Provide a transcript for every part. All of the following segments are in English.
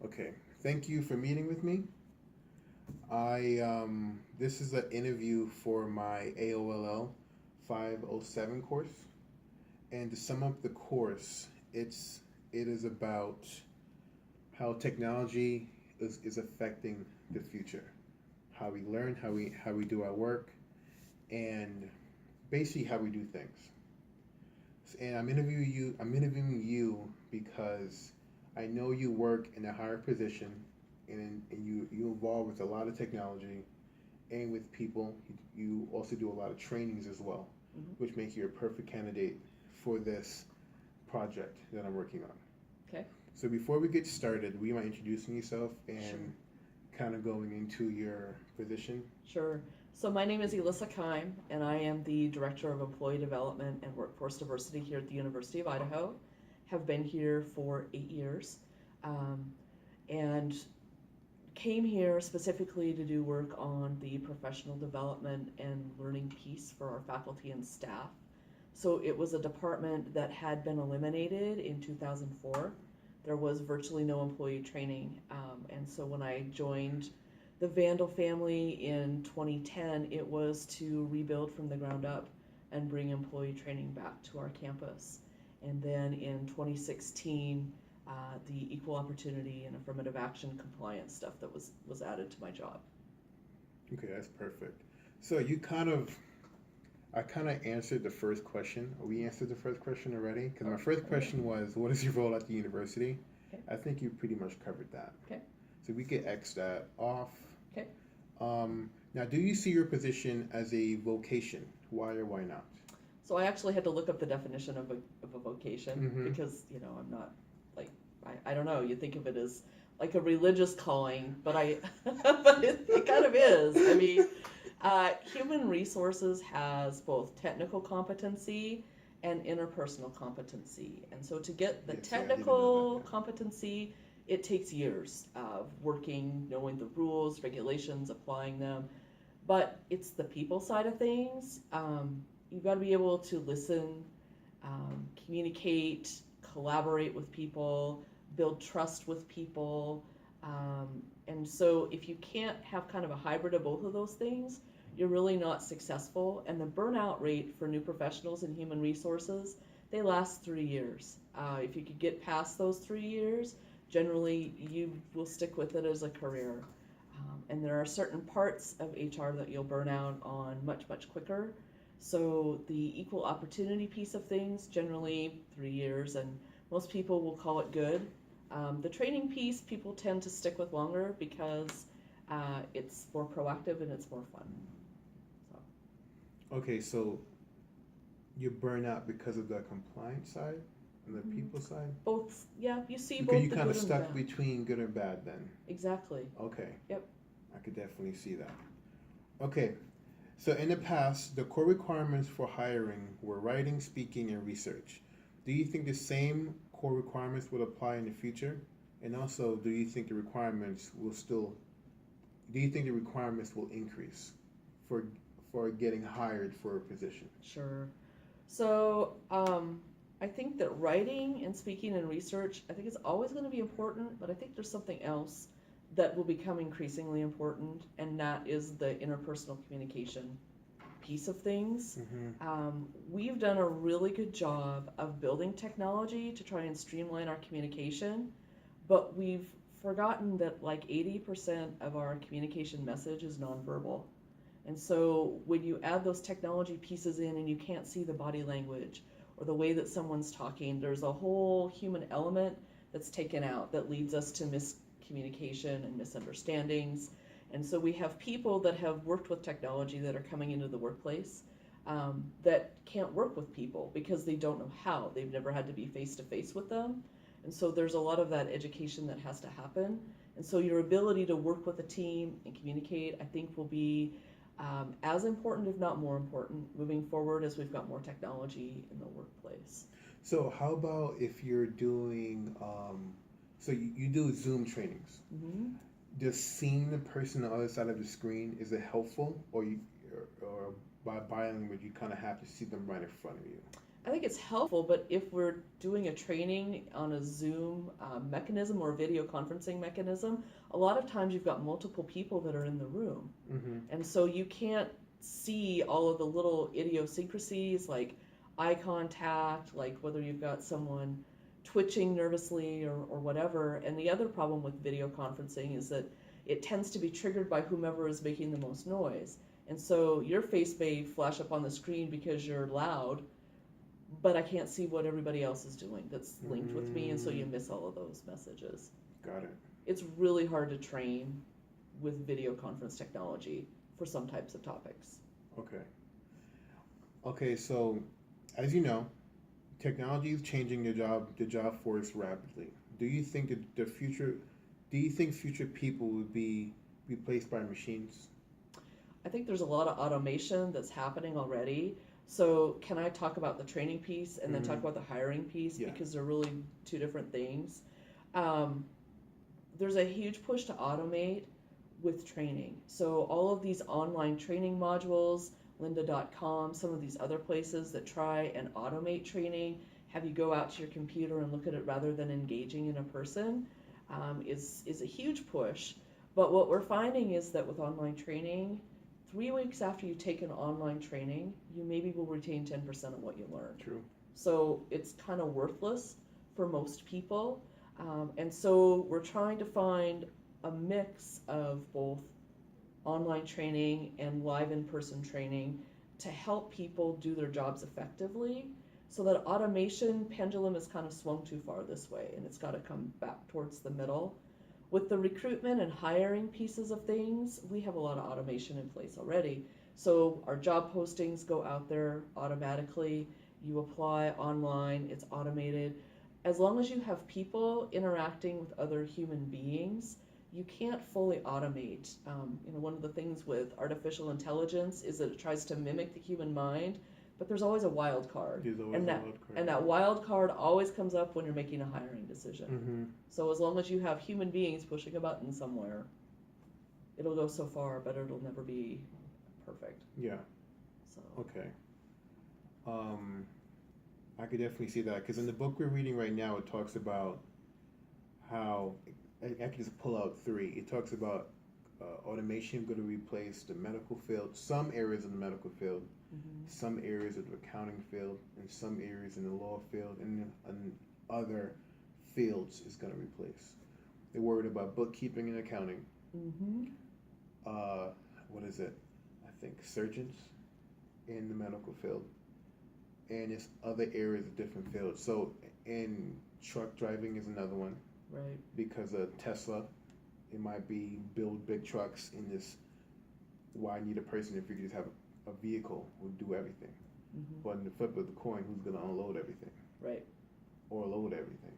Okay, thank you for meeting with me. This is an interview for my AOLL 507 course, and to sum up the course, it is about how technology is affecting the future, how we learn, how we do our work, and basically how we do things. And I'm interviewing you because I know you work in a higher position, and you involve with a lot of technology and with people. You also do a lot of trainings as well, Hmm. which make you a perfect candidate for this project that I'm working on. Okay, So before we get started, will you mind introducing yourself sure, and kind of going into your position? sure. So my name is Elissa Keim, and I am the Director of Employee Development and Workforce Diversity here at the University of Idaho. Have been here for 8 years, um, and came here specifically to do work on the professional development and learning piece for our faculty and staff. So it was a department that had been eliminated in 2004. There was virtually no employee training. And so when I joined the Vandal family in 2010, it was to rebuild from the ground up and bring employee training back to our campus. And then in 2016, the equal opportunity and affirmative action compliance stuff that was added to my job. Okay, that's perfect. So I kind of answered the first question. We answered the first question already because my first Okay. question was, "What is your role at the university?" Okay. I think you pretty much covered that. Okay. So we could X that off. Okay. Now, do you see your position as a vocation? Why or why not? So I actually had to look up the definition of a vocation Mm-hmm. because, I'm not like, I don't know, you think of it as like a religious calling, but but it kind of is. I mean, human resources has both technical competency and interpersonal competency. And so to get the Yes, yeah, I didn't know that. technical competency, it takes years of working, knowing the rules, regulations, applying them. But it's the people side of things. You've got to be able to listen, communicate, collaborate with people, build trust with people. And so if you can't have kind of a hybrid of both of those things, you're really not successful. And the burnout rate for new professionals in human resources, they last 3 years. If you could get past those 3 years, generally you will stick with it as a career. And there are certain parts of HR that you'll burn out on much, much quicker. So the equal opportunity piece of things, generally 3 years, and most people will call it good. The training piece, people tend to stick with longer because it's more proactive and it's more fun. So, Okay, so you burn out because of the compliance side and the mhm. people side? Both, yeah, you see Because both you the kind of good and the stuck bad. between good and bad then. Exactly. Okay, Yep. I could definitely see that. Okay, so in the past, the core requirements for hiring were writing, speaking, and research. Do you think the same core requirements will apply in the future? And also, do you think the requirements will increase for getting hired for a position? Sure. So, I think that writing and speaking and research, I think it's always going to be important, but I think there's something else that will become increasingly important, and that is the interpersonal communication piece of things. Mm-hmm. We've done a really good job of building technology to try and streamline our communication, but we've forgotten that like 80% of our communication message is nonverbal. And so when you add those technology pieces in and you can't see the body language or the way that someone's talking, there's a whole human element that's taken out that leads us to miscommunication and misunderstandings. And so we have people that have worked with technology that are coming into the workplace that can't work with people because they don't know how. They've never had to be face to face with them. And so there's a lot of that education that has to happen. And so your ability to work with a team and communicate, I think, will be as important, if not more important, moving forward as we've got more technology in the workplace. So how about if you're doing, you do Zoom trainings? Mm-hmm. Just seeing the person on the other side of the screen, is it helpful, or by language you kind of have to see them right in front of you? I think it's helpful, but if we're doing a training on a Zoom mechanism or a video conferencing mechanism, a lot of times you've got multiple people that are in the room. Mm-hmm. And so you can't see all of the little idiosyncrasies like eye contact, like whether you've got someone twitching nervously or whatever. And the other problem with video conferencing is that it tends to be triggered by whomever is making the most noise. And so your face may flash up on the screen because you're loud, but I can't see what everybody else is doing that's linked with me, and so you miss all of those messages. Got it. It's really hard to train with video conference technology for some types of topics. Okay. Okay, so as you know, technology is changing the job force rapidly. Do you think that future people will be replaced by machines? I think there's a lot of automation that's happening already. So can I talk about the training piece and then talk about the hiring piece? Yeah. Because they're really two different things. There's a huge push to automate with training. So all of these online training modules, lynda.com, some of these other places that try and automate training, have you go out to your computer and look at it rather than engaging in a person, is a huge push. But what we're finding is that with online training, 3 weeks after you take an online training, you maybe will retain 10% of what you learned. True. So it's kind of worthless for most people. And so we're trying to find a mix of both online training and live in-person training to help people do their jobs effectively, so that automation pendulum has kind of swung too far this way, and it's got to come back towards the middle. With the recruitment and hiring pieces of things, we have a lot of automation in place already. So our job postings go out there automatically. You apply online, it's automated. As long as you have people interacting with other human beings, you can't fully automate. One of the things with artificial intelligence is that it tries to mimic the human mind, but there's always a wild card. There's always a wild card. And that wild card always comes up when you're making a hiring decision. Mm-hmm. So as long as you have human beings pushing a button somewhere, it'll go so far, but it'll never be perfect. Yeah. So. Okay. I could definitely see that, because in the book we're reading right now, it talks about how, I can just pull out 3. It talks about automation going to replace the medical field, some areas of the medical field, some areas of the accounting field, and some areas in the law field, and other fields is going to replace. They're worried about bookkeeping and accounting. What is it? I think surgeons in the medical field. And it's other areas of different fields. So, and truck driving is another one. Right. Because of Tesla, it might be build big trucks in this. Why need a person if you could just have a vehicle who do everything? But in the flip of the coin, who's going to unload everything? Right. Or load everything?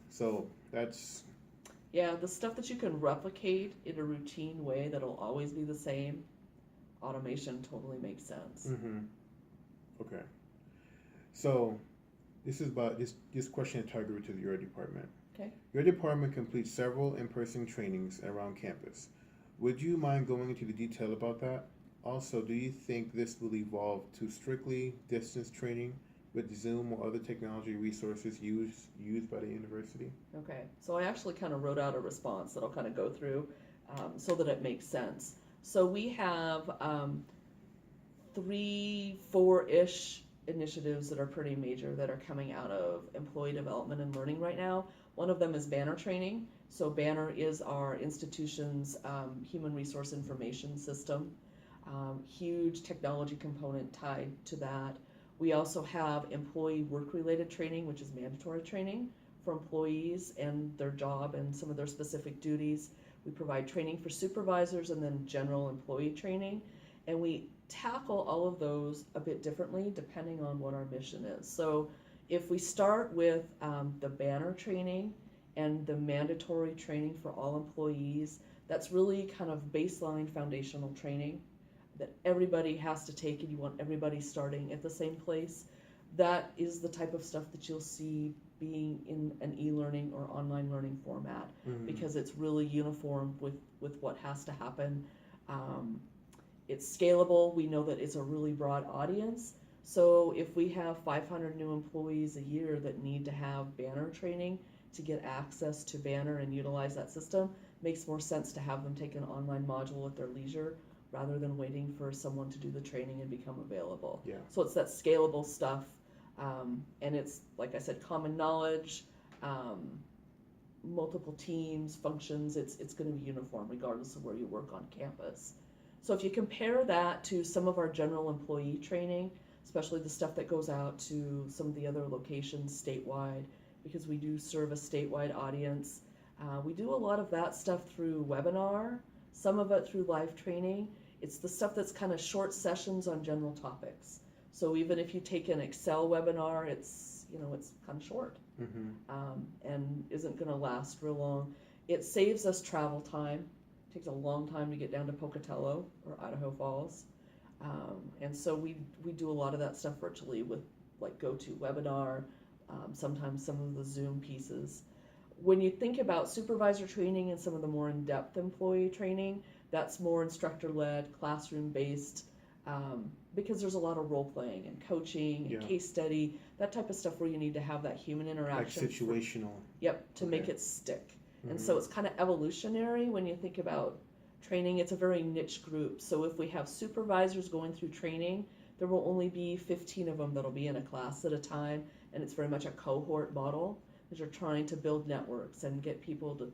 So that's. Yeah, the stuff that you can replicate in a routine way that'll always be the same, automation totally makes sense. Okay. So this is about this question is targeted to your department. Okay. Your department completes several in-person trainings around campus. Would you mind going into the detail about that? Also, do you think this will evolve to strictly distance training with Zoom or other technology resources used by the university? Okay, so I actually kind of wrote out a response that I'll kind of go through so that it makes sense. So we have 3, 4-ish initiatives that are pretty major that are coming out of employee development and learning right now. One of them is Banner training. So Banner is our institution's human resource information system. Huge technology component tied to that. We also have employee work-related training, which is mandatory training for employees and their job and some of their specific duties. We provide training for supervisors and then general employee training. And we tackle all of those a bit differently depending on what our mission is. So if we start with the Banner training and the mandatory training for all employees, that's really kind of baseline foundational training that everybody has to take, and you want everybody starting at the same place. That is the type of stuff that you'll see being in an e-learning or online learning format, because it's really uniform with what has to happen. It's scalable. We know that it's a really broad audience, So if we have 500 new employees a year that need to have Banner training to get access to Banner and utilize that system, makes more sense to have them take an online module at their leisure rather than waiting for someone to do the training and become available. Yeah. So it's that scalable stuff, and it's, like I said, common knowledge, multiple teams, functions. It's going to be uniform regardless of where you work on campus. So if you compare that to some of our general employee training, especially the stuff that goes out to some of the other locations statewide, because we do serve a statewide audience, we do a lot of that stuff through webinar, some of it through live training. It's the stuff that's kind of short sessions on general topics. So even if you take an Excel webinar, it's kind of short, and isn't going to last real long. It saves us travel time. It takes a long time to get down to Pocatello or Idaho Falls, and so we do a lot of that stuff virtually with like GoToWebinar, sometimes some of the Zoom pieces. When you think about supervisor training and some of the more in-depth employee training, that's more instructor-led, classroom-based, because there's a lot of role-playing and coaching and case study, that type of stuff where you need to have that human interaction. Like situational. To make it stick. And so it's kind of evolutionary when you think about training. It's a very niche group. So if we have supervisors going through training, there will only be 15 of them that'll be in a class at a time, and it's very much a cohort model, because you're trying to build networks and get people to,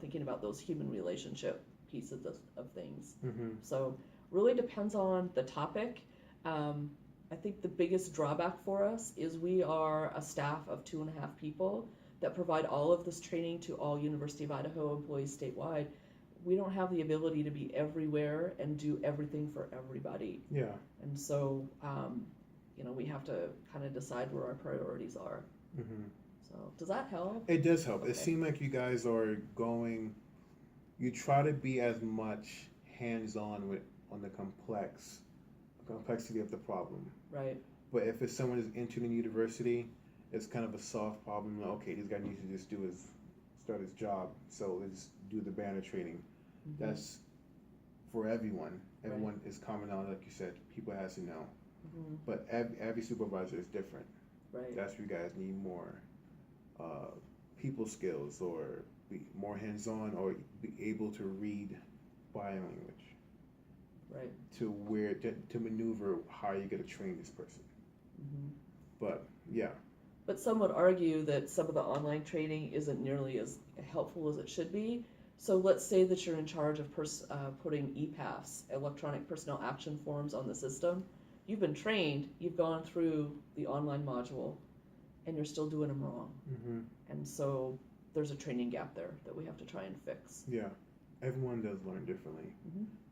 thinking about those human relationship pieces of things. So really depends on the topic. I think the biggest drawback for us is we are a staff of 2.5 people that provide all of this training to all University of Idaho employees statewide. We don't have the ability to be everywhere and do everything for everybody. Yeah. And so, we have to kind of decide where our priorities are. So does that help? It does help. Okay. It seems like you guys are you try to be as much hands-on on the complexity of the problem. Right. But if it's someone who's into the university, it's kind of a soft problem. Okay, this guy needs to just start his job, so let's do the Banner training. That's for everyone. Everyone is common knowledge, like you said. People has to know. But every supervisor is different. Right. That's where you guys need more people skills, or be more hands-on, or be able to read body language. Right. To maneuver how you're going to train this person. But yeah. But some would argue that some of the online training isn't nearly as helpful as it should be. So let's say that you're in charge of putting EPAFs, electronic personnel action forms, on the system. You've been trained, you've gone through the online module, and you're still doing them wrong. And so there's a training gap there that we have to try and fix. Yeah, everyone does learn differently.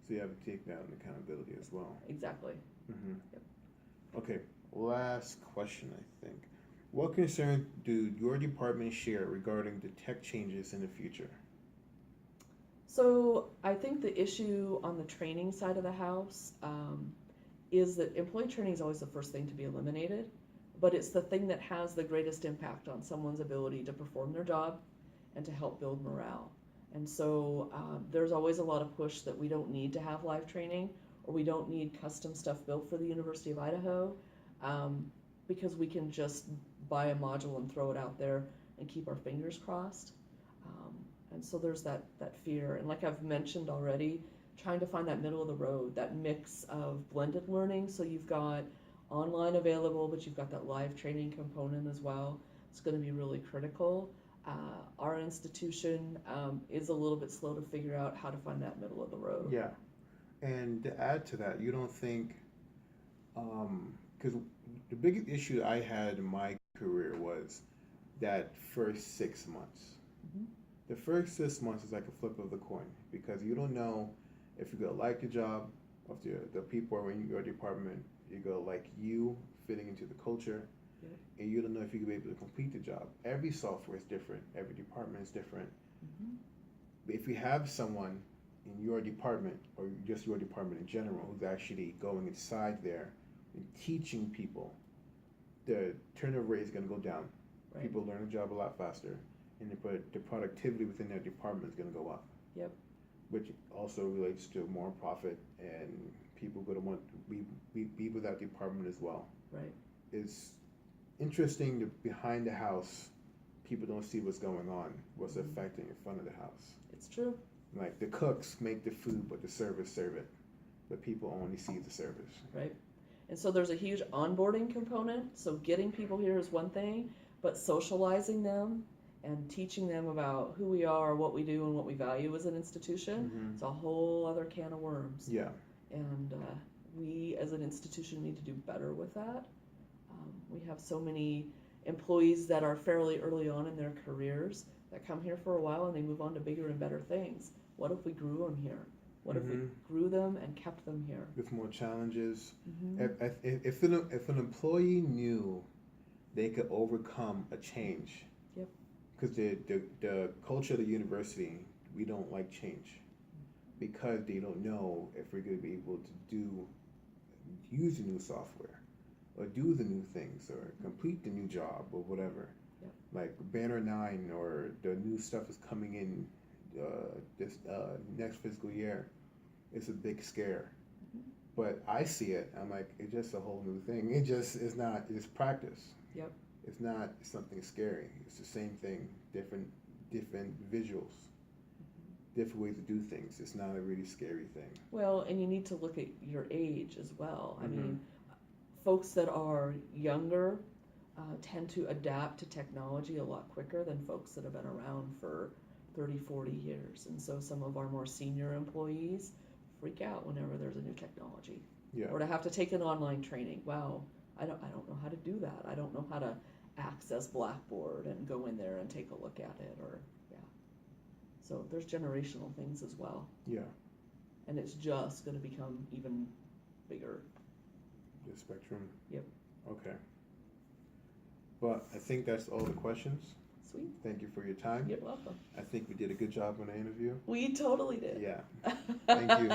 So you have to take that in accountability as well. Exactly. Yep. Okay, last question, I think. What concerns do your department share regarding the tech changes in the future? So I think the issue on the training side of the house is that employee training is always the first thing to be eliminated, but it's the thing that has the greatest impact on someone's ability to perform their job and to help build morale. And so there's always a lot of push that we don't need to have live training, or we don't need custom stuff built for the University of Idaho, because we can just buy a module and throw it out there and keep our fingers crossed. And so there's that fear. And like I've mentioned already, trying to find that middle of the road, that mix of blended learning. So you've got online available, but you've got that live training component as well. It's going to be really critical. Our institution is a little bit slow to figure out how to find that middle of the road. Yeah. And to add to that, you don't think, because the biggest issue I had in my career was that first 6 months. The first 6 months is like a flip of the coin, because you don't know if you're going to like the job, or if the people are in your department, you're going to like you fitting into the culture, and you don't know if you're going to be able to complete the job. Every software is different. Every department is different. If you have someone in your department, or just your department in general, who's actually going inside there and teaching people, the turnover rate is going to go down. Right. People learn the job a lot faster, and the productivity within their department is going to go up. Yep. Which also relates to more profit, and people going to want to be with that department as well. Right. It's interesting to behind the house, people don't see what's going on, what's affecting in front of the house. It's true. Like the cooks make the food, but the servers serve it. But people only see the servers. Right. And so there's a huge onboarding component. So getting people here is one thing, but socializing them and teaching them about who we are, what we do, and what we value as an institution, it's a whole other can of worms. Yeah. And we as an institution need to do better with that. We have so many employees that are fairly early on in their careers that come here for a while and they move on to bigger and better things. What if we grew them here? What if we grew them and kept them here? With more challenges. If an employee knew they could overcome a change, Yep. because the culture of the university, we don't like change because they don't know if we're going to be able to use the new software or do the new things or complete the new job or whatever. Yep. Like Banner 9 or the new stuff is coming in this next fiscal year. It's a big scare. But I see it, I'm like, it's just a whole new thing. It's not, it's practice. Yep. It's not something scary. It's the same thing, different visuals, different ways to do things. It's not a really scary thing. Well, and you need to look at your age as well. I mean, folks that are younger tend to adapt to technology a lot quicker than folks that have been around for 30, 40 years. And so some of our more senior employees freak out whenever there's a new technology. Yeah. Or to have to take an online training. Wow, I don't know how to do that. I don't know how to access Blackboard and go in there and take a look at it, or so there's generational things as well. Yeah. And it's just going to become even bigger. The spectrum. Yep. Okay. But I think that's all the questions. Sweet. Thank you for your time. You're welcome. I think we did a good job on the interview. We totally did. Yeah. Thank you.